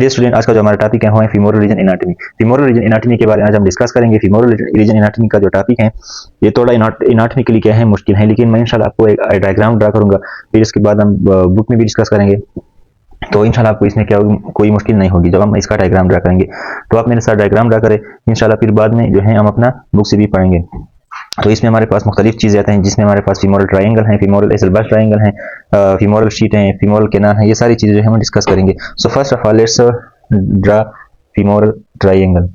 Dear student, आज का जो हमारा टॉपिक है वो है femoral region anatomy. Femoral region anatomy के बारे में आज हम डिस्कस करेंगे। फीमोरल रीजन एनाटॉमी का जो टॉपिक है ये थोड़ा एनाटॉमी के लिए क्या है मुश्किल है, लेकिन मैं इंशाल्लाह आपको एक डायग्राम ड्रा करूंगा, फिर इसके बाद हम बुक में भी डिस्कस करेंगे। तो इंशाल्लाह आपको इसमें क्या कोई मुश्किल नहीं होगी जब हम इसका डायग्राम ड्रा करेंगे। तो आप मेरे साथ डायग्राम ड्रा करें इंशाल्लाह, फिर बाद में जो है हम अपना बुक से भी पढ़ेंगे। तो इसमें हमारे पास मुख्तलिफ चीज़ें आते हैं, जिसमें हमारे पास फीमोरल ट्रायंगल है, फीमोरल एसल्बस ट्रायंगल है, फीमोरल शीट है, फीमोरल कैनाल है, ये सारी चीज़ें जो है हम डिस्कस करेंगे। So first of all let's draw femoral triangle.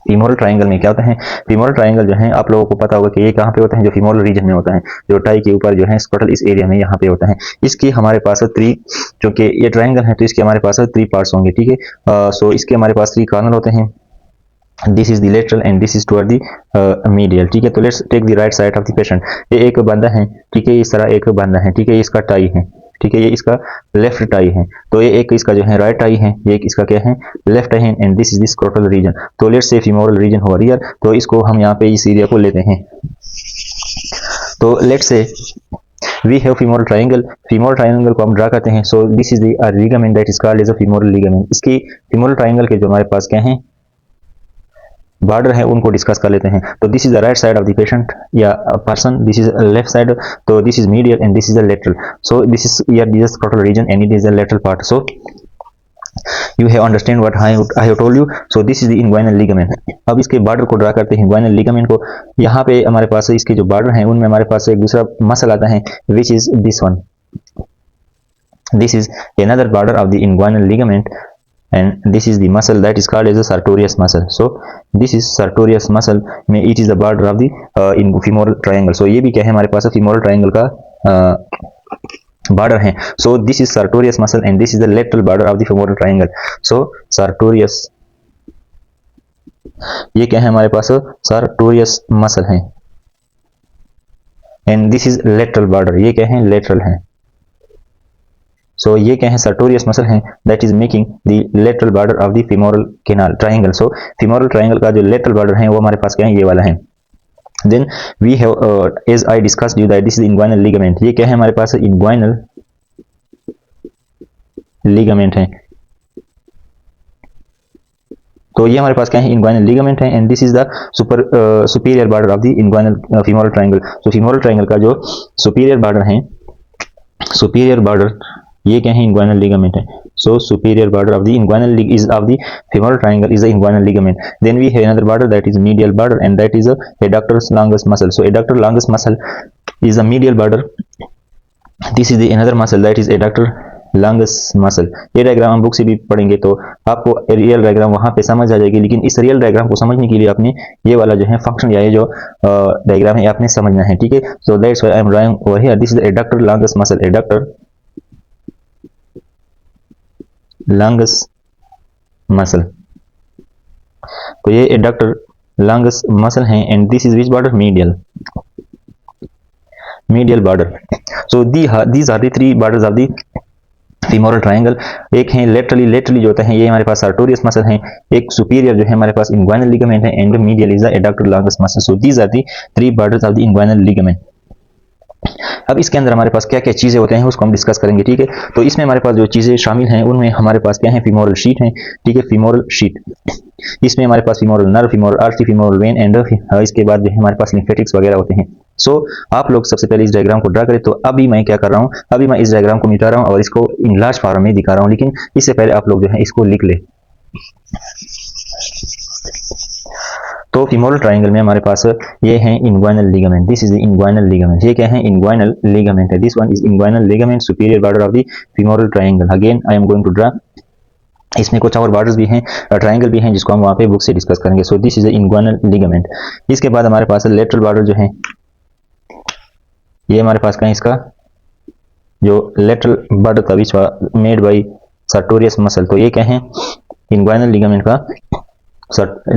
Femoral triangle में क्या होता है? फीमोरल ट्रायंगल जो है आप लोगों को पता होगा कि ये कहाँ पे होता है, जो फीमोरल रीजन में होता है, जो टाई के ऊपर जो है स्क्रोटल इस एरिया में यहाँ पे होता है। इसके हमारे पास क्योंकि ये ट्रायंगल है तो इसके हमारे पास 3 पार्ट्स होंगे, ठीक है। सो इसके हमारे पास 3 कॉर्नर होते हैं। This is the lateral and this is toward the medial, ठीक है। तो let's take the right side of the patient. ये एक बंदा है, ठीक है, इस तरह एक बंदा है, ठीक है, ये इसका टाई है, ठीक है, ये इसका लेफ्ट टाई है। तो ये एक इसका जो है राइट टाई है, ये एक इसका क्या है लेफ्ट टाई है, and this is the scrotal region. तो let's say femoral region over here, तो इसको हम यहाँ पे इस एरिया को लेते हैं। तो let's say we have femoral triangle. Femoral triangle को हम ड्रा करते हैं। So this is the ligament that is called as a femoral ligament. इसकी फीमोरल ट्रायंगल के जो हमारे पास क्या है बॉर्डर है उनको डिस्कस कर लेते हैं। तो this is the right side of the patient या person, this is left side, तो this is medial and this is the lateral. So this is here this scrotal region and it is the lateral part. So you have understand what I have told you. So this is the inguinal ligament. अब इसके border को draw करते हैं, inguinal ligament को। यहाँ पे हमारे पास इसके जो बॉर्डर हैं उनमें हमारे पास एक दूसरा मसल आता है, which is this one. This is another border of the inguinal ligament and this is the muscle that is called as a sartorius muscle. So this is sartorius muscle में it is the border of the femoral triangle. So ये भी क्या है हमारे पास femoral triangle का border है। So this is sartorius muscle and this is the lateral border of the femoral triangle. So sartorius, ये क्या है हमारे पास sartorius muscle है, and this is lateral border, ये क्या है lateral है। So ये क्या है sartorius muscle है that is making the lateral border of the femoral canal triangle. So femoral triangle का जो lateral border है वो हमारे पास क्या है, ये वाला है। Then we have as I discussed you that this is inguinal ligament. ये क्या है हमारे पास inguinal ligament है। तो ये हमारे पास क्या है inguinal ligament है and this is the superior border of the inguinal femoral triangle. So femoral triangle का जो superior border है, superior border ये क्या है inguinal ligament है। So superior border of the inguinal is of the femoral triangle is the inguinal ligament. Then we have another border that is medial border and that is a adductor longus muscle. So adductor longus muscle is the medial border. This is the another muscle that is adductor longus muscle. ये diagram हम book से भी पढ़ेंगे तो आपको real diagram वहाँ पे समझ आ जाएगी, लेकिन इस रियल डायग्राम को समझने के लिए आपने ये वाला जो है फंक्शन या ये जो डायग्राम है आपने समझना है, ठीक है। So that's why I am drawing over here. This is the adductor longus muscle, adductor longus muscle. तो ये adductor longus muscle है and this is which border, medial border. So these are the 3 borders of the femoral triangle. एक है laterally जो होता है ये हमारे पास sartorius muscle है, एक superior जो है हमारे पास inguinal ligament है and medial is the adductor longus muscle. So these are the 3 borders of the inguinal ligament. अब इसके अंदर हमारे पास क्या क्या चीज़ें होते हैं उसको हम डिस्कस करेंगे, ठीक है। तो इसमें हमारे पास जो चीज़ें शामिल हैं उनमें हमारे पास क्या है फीमोरल शीट है, ठीक है, फीमोरल शीट। इसमें हमारे पास femoral nerve, femoral artery, femoral vein and इसके बाद जो है हमारे पास लिम्फेटिक्स वगैरह होते हैं। सो आप लोग सबसे पहले इस डायग्राम को ड्रा करें। तो अभी मैं क्या कर रहा हूँ, अभी मैं इस डायग्राम को मिटा रहा हूँ और इसको इन लार्ज फॉर्म में दिखा रहा हूँ, लेकिन इससे पहले आप लोग जो है इसको लिख ले। तो फीमोरल ट्रायंगल में हमारे पास ये है inguinal ligament. This is the inguinal ligament. ये क्या है inguinal ligament है। This one is inguinal ligament, superior border of the femoral triangle. Again I am going to draw. इसमें कुछ और बॉर्डर्स भी हैं, ट्रायंगल भी हैं, जिसको हम वहाँ पे बुक से डिस्कस करेंगे। सो this is the inguinal ligament. इसके बाद हमारे पास लेटरल बॉर्डर जो है ये हमारे पास कहीं इसका जो लेटरल बॉर्डर था which made by sartorius muscle. तो ये क्या है inguinal ligament का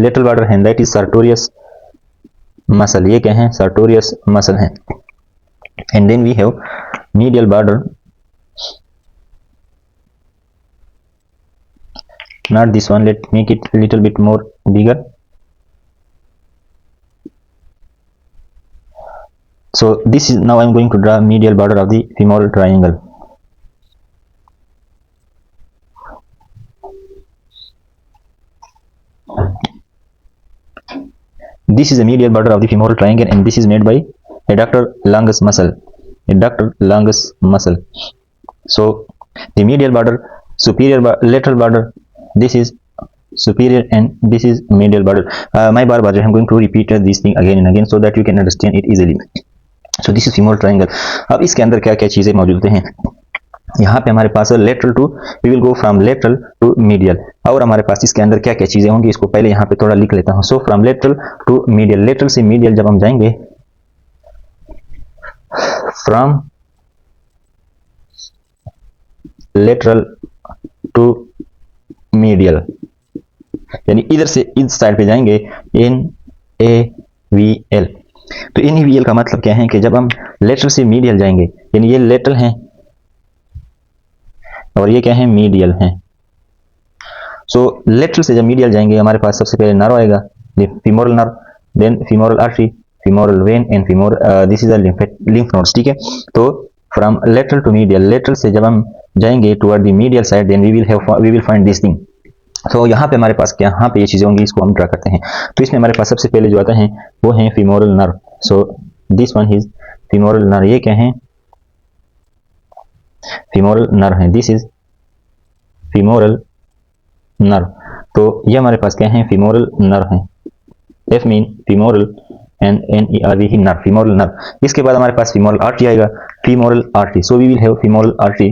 lateral border है that is sartorius muscle. ये क्या है sartorius muscle है and then we have medial border, not this one, let's make it a little bit more bigger. So this is now I'm going to draw medial border of the femoral triangle. This is a medial border of the femoral triangle and this is made by adductor longus muscle. Adductor longus muscle. So the medial border, lateral border, this is superior and this is medial border. मैं बार-बार जो I'm going to repeat this thing again and again so that you can understand it easily. So this is femoral triangle. अब इसके अंदर क्या-क्या चीजें मौजूद हैं? यहाँ पे हमारे पास lateral to, we will go from lateral to medial, और हमारे पास इसके अंदर क्या क्या चीजें होंगी इसको पहले यहाँ पे थोड़ा लिख लेता हूँ. So from lateral to medial, lateral से मीडियल जब हम जाएंगे, फ्रॉम लेटरल टू मीडियल यानी इधर से इस साइड पे जाएंगे, NAVL. तो NAVL का मतलब क्या है कि जब हम लेटरल से मीडियल जाएंगे, यानी ये लेटरल है और ये क्या है, मीडियल है. सो लेटरल से जब मीडियल जाएंगे हमारे पास सबसे पहले नर्व आएगा, femoral nerve, then femoral artery, femoral vein and femoral, this is the lymph nodes. ठीक है, तो from lateral to medial, lateral से जब हम जाएंगे toward the medial side, then we will find this thing. तो यहाँ पे हमारे पास क्या, यहाँ पे ये चीजें होंगी, इसको हम ड्रा करते हैं. तो इसमें हमारे पास सबसे पहले जो आता है वो है femoral nerve. So this one is femoral nerve. ये क्या है, फीमोरल नर्व है. This is femoral nerve. तो ये हमारे पास क्या है, फीमोरल नर्व है. F mean femoral and NERV ही नर्व, फीमोरल नर्व. इसके बाद हमारे पास फीमोरल आर्टरी आएगा, femoral artery. So we will have femoral artery,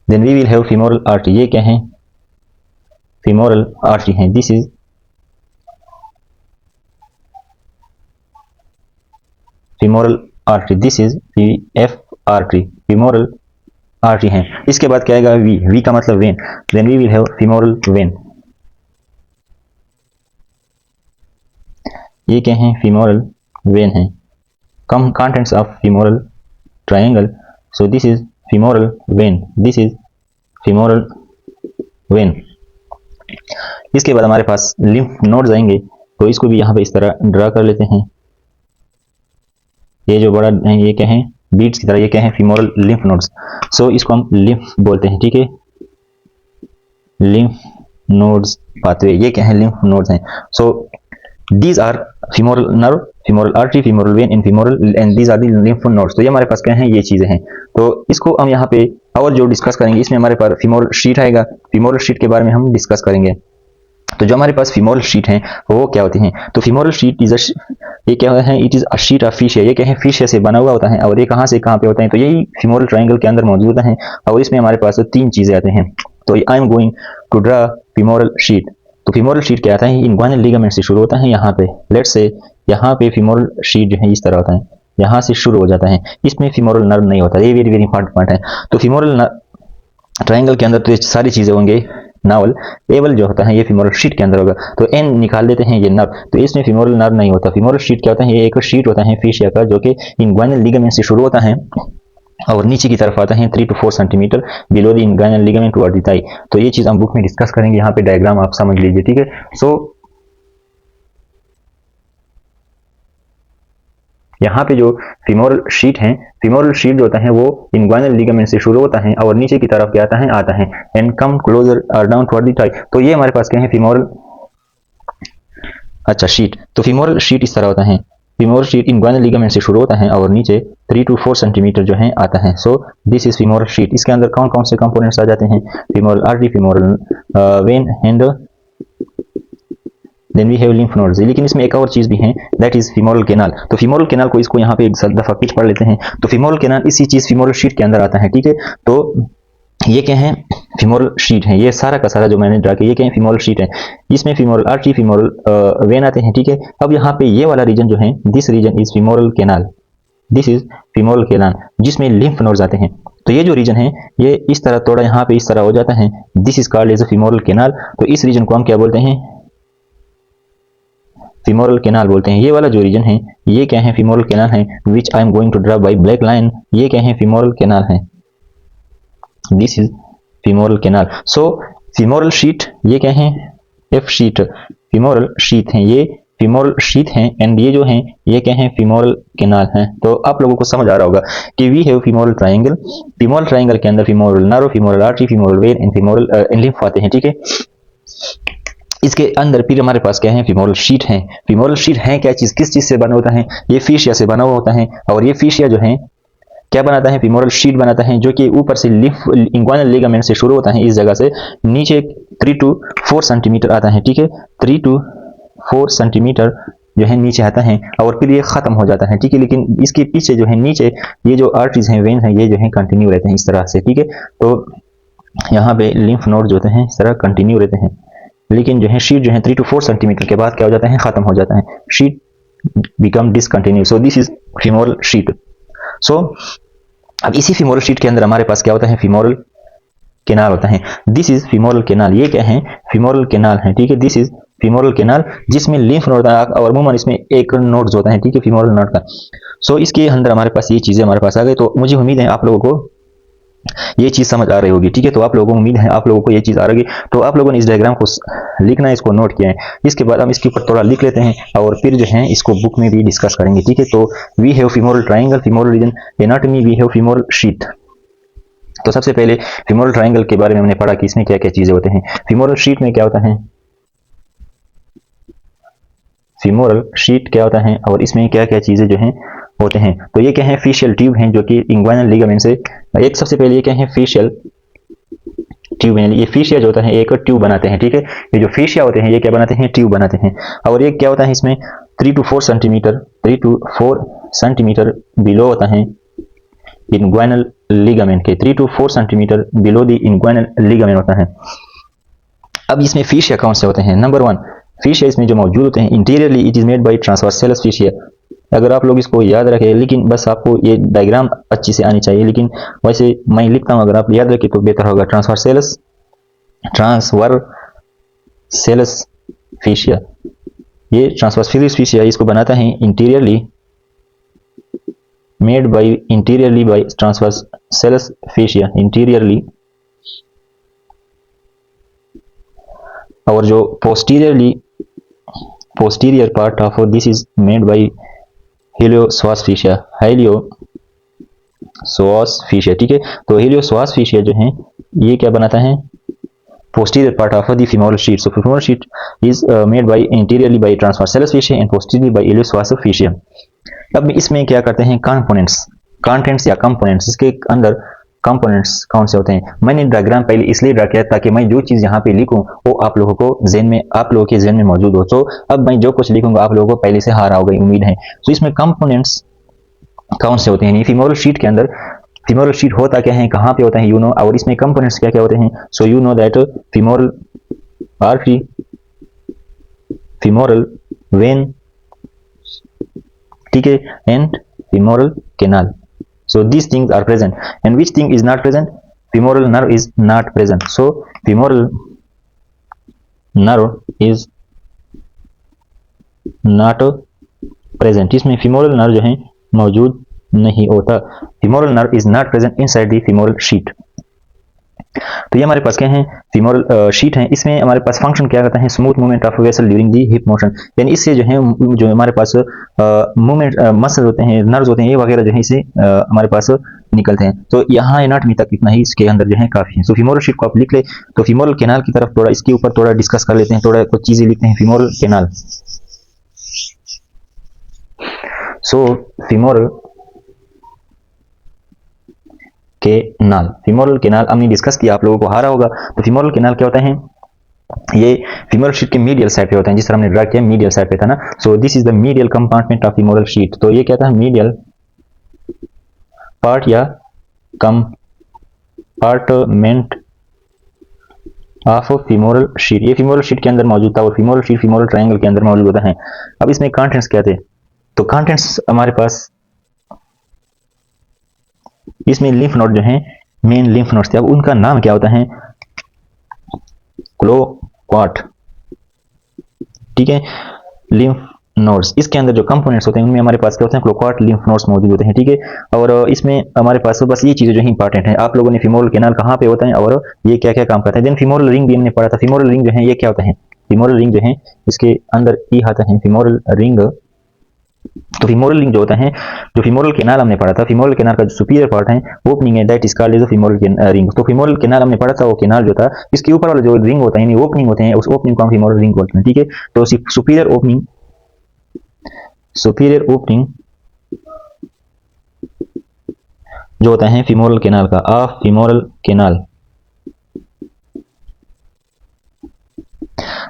then we will have femoral artery. ये क्या है, फीमोरल आर्टरी है. This is femoral artery. This is FR artery, femoral artery है. इसके बाद क्या आएगा, V का मतलब vein, then we will have femoral vein. ये क्या है, फीमोरल वेन है. Contents of femoral triangle. So this is femoral vein, this is femoral vein. इसके बाद हमारे पास लिम्फ नोड्स आएंगे, तो इसको भी यहाँ पे इस तरह ड्रा कर लेते हैं. ये जो बड़ा है ये क्या है, बीड्स की तरह, ये क्या है, फीमोरल लिम्फ नोड्स. सो इसको हम लिम्फ बोलते हैं. ठीक है, लिम्फ नोड्स पाथवे, ये क्या है, लिम्फ नोड्स हैं. So these are femoral nerve, femoral artery, femoral vein and these are the lymph nodes. तो ये हमारे पास क्या है, ये चीजें हैं. तो इसको हम यहाँ पे और जो डिस्कस करेंगे, इसमें हमारे पास फीमोरल शीट आएगा. फीमोरल शीट के बारे में हम डिस्कस करेंगे. तो जो हमारे पास फीमोरल शीट है वो क्या होती हैं, तो फीमोरल शीट इज ये क्या है, it is a sheet of fish. ये क्या है, फिश से बना हुआ होता है. और ये कहाँ से कहाँ पे होता है, तो यही फीमोरल ट्रायंगल के अंदर मौजूद है. और इसमें हमारे पास तीन चीजें आते हैं. तो I am going to draw femoral sheath. तो फीमोरल शीट क्या आता है, इंग्वाइनल लिगामेंट से शुरू होता है. यहाँ पे लेट्स से यहाँ पे फीमोरल शीट जो है इस तरह होता है, यहाँ से शुरू हो जाता है. इसमें फीमोरल नर्व नहीं होता. ये वेरी वेरी इंपॉर्टेंट पॉइंट है. तो फीमोरल ट्रायंगल के अंदर तो ये सारी चीजें होंगे. नावल एवल जो होता है ये फीमोरल शीट के अंदर होगा. तो एन निकाल देते हैं, ये नर्व. तो इसमें फीमोरल नर्व नहीं होता. फीमोरल शीट क्या होता है, ये एक शीट होता है फिशिया का, जो कि इंग्वाइनल लिगामेंट से शुरू होता है और नीचे की तरफ आता है 3 to 4 centimetre below the inguinal ligament toward the thigh. तो ये चीज हम बुक में डिस्कस करेंगे. यहाँ पे डायग्राम आप समझ लीजिए. ठीक है, सो यहाँ पे जो फीमोरल शीट है, फीमोरल शीट जो होता है वो इंग्वाइनल लिगामेंट से शुरू होता है और नीचे की तरफ क्या आता है एंड कम क्लोजर और डाउन टुवर्ड द थाई. तो ये हमारे पास क्या है, फीमोरल, अच्छा शीट. तो फीमोरल शीट इस तरह होता है. फीमोरल शीट इंग्वाइनल लिगामेंट से शुरू होता है और नीचे 3 to 4 सेंटीमीटर जो है आता है. So this is femoral sheath. इसके अंदर कौन कौन से कंपोनेंट्स आ जाते हैं, femoral artery, femoral vein and then we have lymph nodes. लेकिन इसमें एक और चीज भी है, दैट इज फीमोरल कैनाल. तो फीमोरल कैनाल को इसको यहाँ पे एक दफा कुछ पढ़ लेते हैं. तो फीमोरल कैनाल इसी चीज फीमोरल शीट के अंदर आता है. ठीक है, तो ये क्या है, फीमोरल शीट है. ये सारा का सारा जो मैंने ड्रा किया ये क्या है, फीमोरल शीट है. इसमें फीमोरल आर्टरी, फीमोरल वेन आते हैं. ठीक है, अब यहाँ पे ये वाला रीजन जो है, this region is femoral canal. This is femoral canal जिसमें लिम्फ नोड्स आते हैं. तो ये जो रीजन है ये इस तरह थोड़ा यहाँ पे इस तरह हो जाता है. This is called as a femoral canal. तो इस रीजन को हम क्या बोलते हैं, फीमोरल कैनाल बोलते हैं. ये वाला जो रीजन है ये क्या है, फीमोरल कैनाल है, which I am going to draw by black line. ये क्या है, फीमोरल कैनाल है. This is femoral canal. So femoral sheath ये क्या है, F शीट, फीमोरल शीट है, ये फीमोरल शीट है. एंड ये जो है ये क्या है, फीमोरल कैनाल है. तो आप लोगों को समझ आ रहा होगा कि we have femoral triangle. Femoral triangle के अंदर femoral nerve, femoral artery, femoral vein and femoral lymph आते हैं. ठीक है, इसके अंदर फिर हमारे पास क्या है, फीमोरल शीट है। फीमोरल शीट है क्या चीज, किस चीज से बना होता है, ये फेशिया से बना हुआ होता है। और ये फेशिया जो है क्या बनाता है, फीमोरल शीट बनाता है, जो कि ऊपर से लिफ इंग्वाइनल लिगामेंट से शुरू होता है, इस जगह से नीचे 3 to 4 सेंटीमीटर आता है, ठीक है, 3 to 4 सेंटीमीटर जो है नीचे आता है और फिर ये खत्म हो जाता है, ठीक है। लेकिन इसके पीछे जो है नीचे ये जो आर्टरीज हैं, वेन है, ये जो है कंटिन्यू रहते हैं इस तरह से, ठीक है। तो यहाँ पे लिम्फ नोड जो होते हैं इस तरह कंटिन्यू रहते हैं, लेकिन जो है शीट जो है 3 to 4 सेंटीमीटर के बाद क्या हो जाता है, खत्म हो जाता है, sheath become discontinue. So this is femoral sheath. So अब इसी फीमोरल शीट के अंदर हमारे पास क्या होता है, फीमोरल केनाल होता है। दिस इज फीमोरल केनाल, ये क्या है, फीमोरल केनाल है, ठीक है। दिस इज फीमोरल केनाल, जिसमें लिम्फ नोड होता है और अमूमन इसमें एक नोड्स होता है, ठीक है, फीमोरल नोड का। सो इसके अंदर हमारे पास ये चीजें हमारे पास आ गई। तो मुझे उम्मीद है आप लोगों को ये चीज समझ आ रही होगी, ठीक है। तो आप लोगों को उम्मीद है आप लोगों को ये चीज आ रही। तो आप लोगों ने इस डायग्राम को लिखना है, इसको नोट किया है। इसके बाद हम इसके ऊपर थोड़ा लिख लेते हैं और फिर जो है इसको बुक में भी डिस्कस करेंगे, ठीक है। तो we have femoral triangle, femoral region, anatomy, we have femoral sheath. तो सबसे पहले फीमोरल ट्रायंगल के बारे में हमने पढ़ा कि इसमें क्या क्या चीजें होते हैं। फीमोरल शीट में क्या होता है, फीमोरल शीट क्या होता है और इसमें क्या क्या चीजें जो हैं होते हैं। तो ये क्या है, फेशियल ट्यूब हैं, जो कि इंग्वाइनल लिगामेंट से एक, सबसे पहले ये क्या है, फेशियल ट्यूब है। ये फेशिया जो होता है एक ट्यूब बनाते हैं, ठीक है। ये जो फेशिया होते हैं ये क्या बनाते हैं, ट्यूब बनाते हैं। और ये क्या होता है, इसमें 3 to 4 centimetre, 3 to 4 centimetre below होता है इंग्वाइनल लिगामेंट के, 3 to 4 centimetre below the inguinal ligament होता है। अब इसमें फेशिया कौन से होते हैं, नंबर 1 फेशिया इसमें जो मौजूद होते हैं, anteriorly it is made by transversalis fascia. अगर आप लोग इसको याद रखें, लेकिन बस आपको ये डायग्राम अच्छी से आनी चाहिए, लेकिन वैसे मैं लिखता हूं, अगर आप याद रखें तो बेहतर होगा। ट्रांसवर्सलस फेशिया, ये ट्रांसवर्सलस फेशिया इसको बनाता है anteriorly made by transversalis fascia, anteriorly. और जो posterior part of this is made by iliopsoas fascia, iliopsoas fascia, ठीक है। तो हेलियोसवास फेशिया जो है ये क्या बनाता है, posterior part of the femoral sheath. So femoral sheath is made by anteriorly by transversalis fascia and posteriorly by iliopsoas fascia. अब इसमें क्या करते हैं, कंटेंट्स या कंपोनेंट्स, इसके अंदर कंपोनेंट्स कौन से होते हैं। मैंने डायग्राम पहले इसलिए ड्रा किया ताकि मैं जो चीज यहाँ पे लिखूं वो आप लोगों के ज़हन में मौजूद हो। तो अब मैं जो कुछ लिखूंगा आप लोगों को पहले से हार होगा, उम्मीद है। तो इसमें कंपोनेंट्स कौन से होते हैं, फीमोरल शीट के अंदर फीमोरल शीट होता क्या है, कहाँ पे होता है, यू नो। और इसमें कंपोनेंट्स क्या क्या होते हैं, so you know that femoral artery, femoral when, ठीक है, and femoral canal. So these things are present, and which thing is not present? Femoral nerve is not present. So femoral nerve is not present. इसमें femoral nerve जो है मौजूद नहीं होता। Femoral nerve is not present inside the femoral sheet. तो ये हमारे पास क्या है, फीमोरल शीट है। इसमें हमारे पास फंक्शन क्या करता है, smooth movement of vessel during the hip motion, यानी इससे जो है जो हमारे पास मूवमेंट मसल होते हैं, नर्व्स होते हैं, ये वगैरह जो है इसे हमारे पास निकलते हैं। तो यहाँ एनाटॉमी तक इतना ही इसके अंदर जो है काफी है। सो फीमोरल शीट को आप लिख ले। तो फीमोरल कैनाल की तरफ थोड़ा इसके ऊपर थोड़ा डिस्कस कर लेते हैं, थोड़ा कुछ चीजें लिखते हैं। Femoral canal, so femoral femoral canal हमने डिस्कस किया, आप लोगों को हारा होगा। तो फीमोरल कैनाल क्या होता है, ये फीमोरल शीट के मीडियल साइड पे होता है, जिस तरह हमने ड्रा किया मीडियल साइड पे था ना। सो this is the medial compartment of femoral sheath. तो ये क्या था, मीडियल पार्ट या कंपार्टमेंट ऑफ फीमोरल शीट, ये फीमोरल शीट के अंदर मौजूद था और फीमोरल शीट फीमोरल ट्रायंगल के अंदर मौजूद होता है। अब इसमें कंटेंट्स क्या थे, तो कंटेंट्स हमारे पास इसमें लिम्फ नोड जो है मेन लिम्फ नोड्स थे। अब उनका नाम क्या होता है, क्लोक्वाट, ठीक है, लिम्फ नोड्स। इसके अंदर जो कंपोनेंट्स होते हैं उनमें हमारे पास क्या होते हैं, क्लोक्वाट लिम्फ नोड्स मौजूद होते हैं, ठीक है। और इसमें हमारे पास बस ये चीजें जो है इंपॉर्टेंट है। आप लोगों ने फीमोरल कैनाल कहाँ पे होता है और ये क्या क्या काम करता है। देन फीमोरल रिंग भी हमने पढ़ा था। फीमोरल रिंग जो है ये क्या होता है, फीमोरल रिंग जो है इसके अंदर ये आता है, फीमोरल रिंग तो फीमोरल लिंक जो होता है, जो फीमोरल कैनाल हमने पढ़ा था, फीमोरल कैनाल का जो सुपीरियर पार्ट है ओपनिंग है, that is called as a femoral ring. तो फीमोरल कैनाल हमने पढ़ा था, वो कैनाल जो था, इसके ऊपर वाला जो रिंग होता है यानी ओपनिंग होते हैं, उस ओपनिंग को हम फीमोरल रिंग बोलते हैं, ठीक है। तो सुपीरियर ओपनिंग, सुपीरियर ओपनिंग जो होता है फीमोरल कैनाल का, ऑफ फीमोरल कैनाल,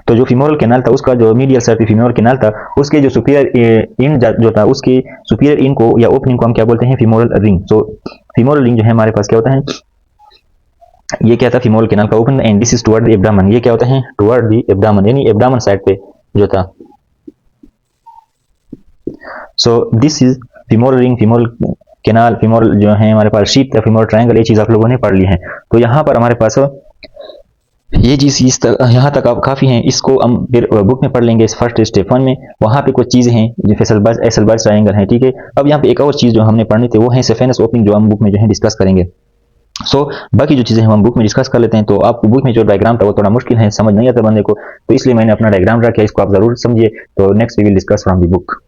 तो जो फीमोरल कैनाल था उसका जो मीडियल साइड फीमोरल कैनाल था, उसके जो सुपीरियर इंड जो था, उसके सुपीरियर इंड को या ओपनिंग को हम क्या बोलते हैं, फीमोरल रिंग। तो फीमोरल रिंग जो है हमारे पास क्या होता है, ये क्या था, फीमोरल कैनाल का open, and this is toward the abdomen, ये क्या होता है, टुवर्ड द एब्डामन यानी एब्डामन साइड पे जो था। So this is femoral ring, femoral canal, femoral जो है हमारे पास शीट था, फीमोरल ट्रायंगल, ये चीज आप लोगों ने पढ़ ली है। तो यहाँ पर हमारे पास ये चीज यहाँ तक आप काफ़ी हैं, इसको हम फिर बुक में पढ़ लेंगे इस फर्स्ट स्टेप 1 में। वहाँ पे कुछ चीज़ें हैं जो एसलबर्ज ट्रायंगल है, ठीक है। अब यहाँ पे एक और चीज़ जो हमने पढ़नी थी वो है सेफेनस ओपनिंग, जो हम बुक में जो है डिस्कस करेंगे। बाकी जो चीज़ें हम बुक में डिस्कस कर लेते हैं। तो आप बुक में जो डायग्राम था वो थोड़ा मुश्किल है, समझ नहीं आता बंदे को, तो इसलिए मैंने अपना डायग्राम रखा, इसको आप जरूर समझिए। तो next we will discuss from the book.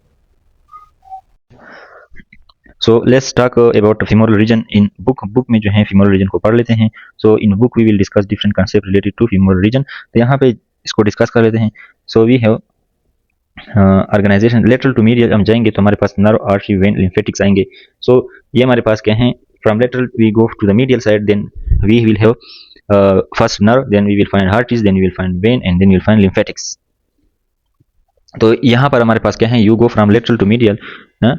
So let's talk about femoral region in book. Book में जो है फीमोरल रीजन को पढ़ लेते हैं। So in book we will discuss different concept related to femoral region. तो यहाँ पे इसको डिस्कस कर लेते हैं। So we have organisation lateral to medial, हम जाएंगे तो हमारे पास नर्व, आर्टरी, वेन, लिम्फेटिक्स आएंगे। सो ये हमारे पास क्या है, from lateral we go to the medial side, then we will have first nerve, then we will find arteries, then we will find vein, and then we will find lymphatics. तो यहाँ पर हमारे पास क्या है, you go from lateral to medial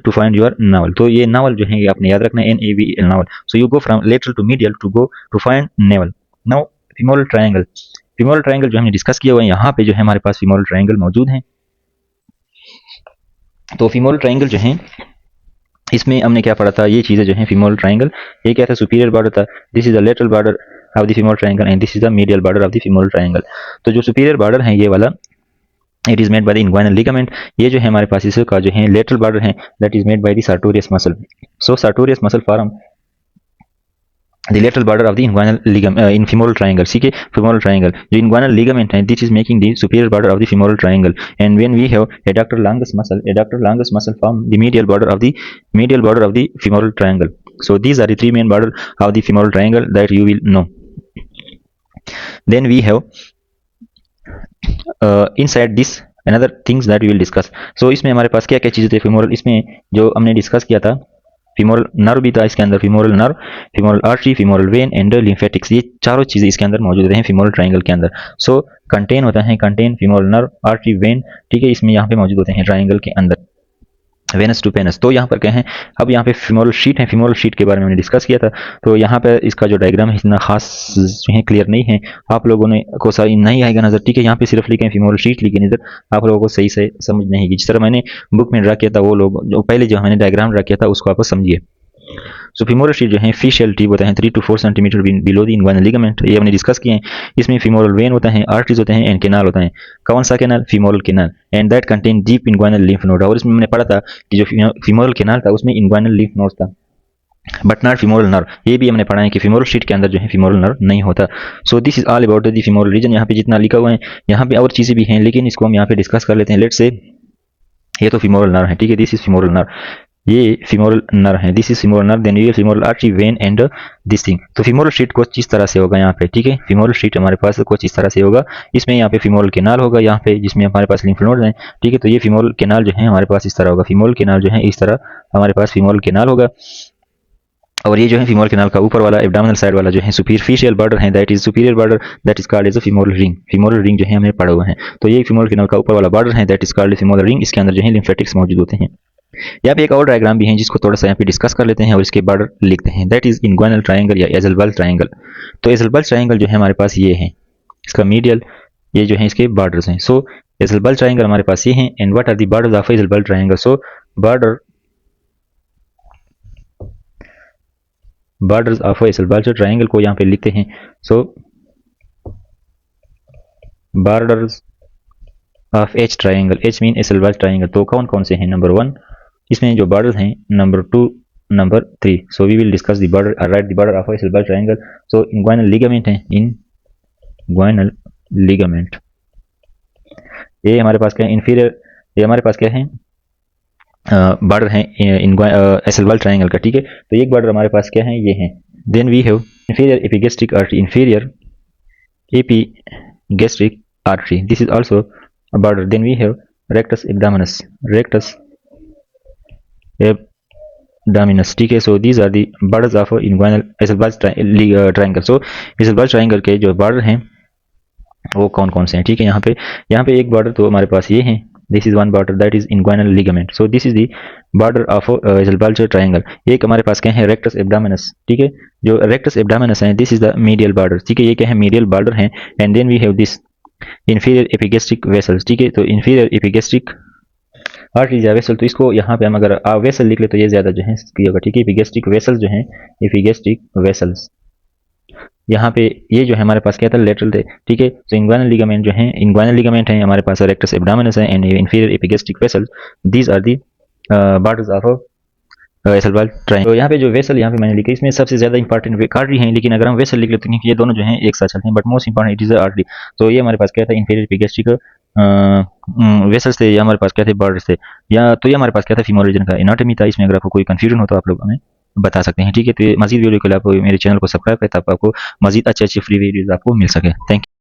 to find your navel. तो ये novel जो है ये आपने याद रखना है, NAVL navel. So you go from lateral to medial to go to find navel. Now femoral triangle, femoral triangle जो हमने डिस्कस किया हुआ है, यहाँ पे जो है हमारे पास फीमोरल ट्रायंगल मौजूद है। तो फीमोरल ट्रायंगल जो है इसमें हमने क्या पढ़ा था, ये चीज़ें जो है फीमोरल ट्रायंगल, ये क्या था, सुपीरियर बॉर्डर था, this is the lateral border of the femoral triangle and this is the medial border of the femoral triangle. तो जो सुपीरियर बॉर्डर है ये वाला, it is made by the inguinal ligament. ये जो है हमारे पास इसका जो है लेटरल बॉर्डर है, that is made by the sartorius muscle. So sartorius muscle form the lateral border of the inguinal ligament in femoral triangle, ठीक है, femoral triangle जो inguinal ligament है, this is making the superior border of the femoral triangle, and when we have adductor longus muscle form the medial border of the femoral triangle. So these are the three main border of the femoral triangle that you will know. Then we have inside this another things that we will discuss. So इसमें हमारे पास क्या क्या चीज़ें थे femoral, इसमें जो हमने डिस्कस किया था, फीमोरल नर्व भी था इसके अंदर, femoral nerve, femoral artery, femoral vein and lymphatics, ये चारों चीजें इसके अंदर मौजूद हैं फीमोरल ट्रायंगल के अंदर। सो कंटेन होता है, contain femoral nerve, artery, when, ठीक है, इसमें यहाँ पे मौजूद होते हैं ट्रायंगल के अंदर, वेनस टू पेनस। तो यहाँ पर क्या है, अब यहाँ पे फीमोरल शीट है, फीमोरल शीट के बारे में हमने डिस्कस किया था। तो यहाँ पे इसका जो डायग्राम है इतना खास जो है क्लियर नहीं है, आप लोगों ने को सही नहीं आएगा नजर, ठीक है। यहाँ पे सिर्फ लिखे फीमोरल शीट लिखे नजर, आप लोगों को सही से समझ नहीं आएगी। जिस तरह मैंने बुक में ड्रा किया था, वो लोग जो पहले जो मैंने डायग्राम ड्रा किया था उसको आप समझिए। सो फीमोरल शीट जो है फिशियल टिप होता है 3 to 4 centimetre below the inguinal ligament, ये हमने डिस्कस किए हैं। इसमें फीमोरल वेन होता है, आर्टरीज होते हैं एंड कैनाल होता है। कौन सा canal, femoral canal, and that contain deep inguinal lymph node. और इसमें हमने पढ़ा था कि जो फीमोरल कैनाल था उसमें इंग्वाइनल लिम्फ नोड था, बट नॉट फीमोरल नर्व। ये भी हमने पढ़ा है कि फीमोरल शीट के अंदर जो है फीमोरल नर्व नहीं होता। So this is all about the femoral region. यहाँ पे जितना लिखा हुआ है, यहाँ पे और चीजें भी हैं, लेकिन इसको हम यहाँ पे डिस्कस कर लेते हैं। लेट्स से ये तो फीमोरल नर्व है, ठीक है, दिस इज फीमोरल नर्व, ये फीमोरल नर्व है, this is femoral nerve, then ये femoral artery, vein and this thing. तो फीमोरल शीट कुछ इस तरह से होगा यहाँ पे, ठीक है, फीमोरल शीट हमारे पास कुछ इस तरह से होगा। इसमें यहाँ पे फीमोरल कैनाल होगा, यहाँ पे जिसमें हमारे पास लिम्फ नोड्स हैं, ठीक है। तो ये फीमोरल कैनाल जो है हमारे पास इस तरह होगा, फीमोरल कैनाल जो है इस तरह हमारे पास फीमोरल कैनाल होगा। और ये जो है फीमोरल कैनाल का ऊपर वाला एब्डोमिनल साइड वाला जो है सुपरफिशियल बॉर्डर है, that is superior border, that is called as a femoral ring. Femoral ring जो है हमें पढ़ा हुआ है। तो ये फीमोरल कैनाल का ऊपर वाला बॉर्डर है, that is called femoral ring. इसके अंदर जो है लिम्फेटिक्स मौजूद होते हैं। यहाँ पे एक और डायग्राम भी है जिसको थोड़ा सा यहाँ पे डिस्कस कर लेते हैं और इसके बॉर्डर लिखते हैं, दैट इज इंग्वाइनल ट्रायंगल या एज़ेल्बर्ग ट्रायंगल। तो एज़ेल्बर्ग ट्रायंगल जो है हमारे पास ये है, इसका मीडियल, ये जो है इसके बॉर्डर्स हैं। सो एज़ेल्बर्ग ट्रायंगल हमारे पास ये हैं, and what are the borders of Hesselbach triangle. So borders of Hesselbach triangle को यहाँ पे लिखते हैं। So borders of H triangle, H mean Hesselbach triangle. तो कौन कौन से हैं, नंबर 1 इसमें जो बॉर्डर्स हैं, number 2, number 3। So we will discuss the border, right the border of Hesselbach triangle. So inguinal ligament है, इंग्वाइनल लिगामेंट, ये हमारे पास क्या है, इंफीरियर, ये हमारे पास क्या है, बॉर्डर है एसेल्वाल ट्रायंगल का, ठीक है। तो एक बॉर्डर हमारे पास क्या है, ये है। Then we have inferior epigastric artery, inferior epigastric artery, this is also a border. Then we have rectus abdominis, rectus abdominis, ठीक है। So these are the borders of inguinal Hesselbach triangle. So Hesselbach triangle के जो border हैं वो कौन कौन से हैं, ठीक है। यहाँ पे एक बॉर्डर तो हमारे पास ये है, this is one border that is inguinal ligament. So this is the border of एसेल्वाल triangle. एक हमारे पास क्या है, रेक्टस एब्डामिनस, ठीक है। जो रेक्टस एब्डामिनस है, this is the medial border, ठीक है। ये क्या है, मीडियल बॉर्डर है। And then we have this inferior epigastric vessels, ठीक है। तो इंफीरियर एपिगेस्ट्रिक आर्टरीज या वेसल, तो इसको यहाँ पे हम अगर वेसल लिख ले तो ये ज्यादा जो है होगा, ठीक है। एपिगेस्ट्रिक वेसल्स जो है, एपिगेस्ट्रिक वेसल्स, यहाँ पे ये जो है हमारे पास क्या था, लेटरल थे, ठीक है। तो इंग्वाइनल लिगामेंट जो है, इंग्वाइनल लिगामेंट है हमारे पास, रेक्टस एब्डामिनस है and inferior epigastric vessel, these are the borders of एसेल्वाल triangle. तो यहाँ पे जो वेसल यहाँ पे मैंने लिखा, इसमें सबसे ज्यादा इंपॉर्टेंट आर्टरी है, लेकिन अगर हम वेसल लिख लेते हैं ये दोनों जो है एक साथ चलते हैं, but most important it is artery. तो ये हमारे पास क्या था, इंफीरियर एपिगेस्ट्रिक वेसल्स थे, या हमारे पास क्या थे, बॉर्डर्स थे। या तो ये हमारे पास क्या था, फीमोरल रीजन का एनाटॉमी था। इसमें अगर आपको कोई कंफ्यूजन हो तो आप लोग हमें बता सकते हैं, ठीक है। तो मजीद वीडियो के लिए आप मेरे चैनल को सब्सक्राइब करें ताकि आपको मजीद अच्छे फ्री वीडियोज आपको मिल सके। Thank you.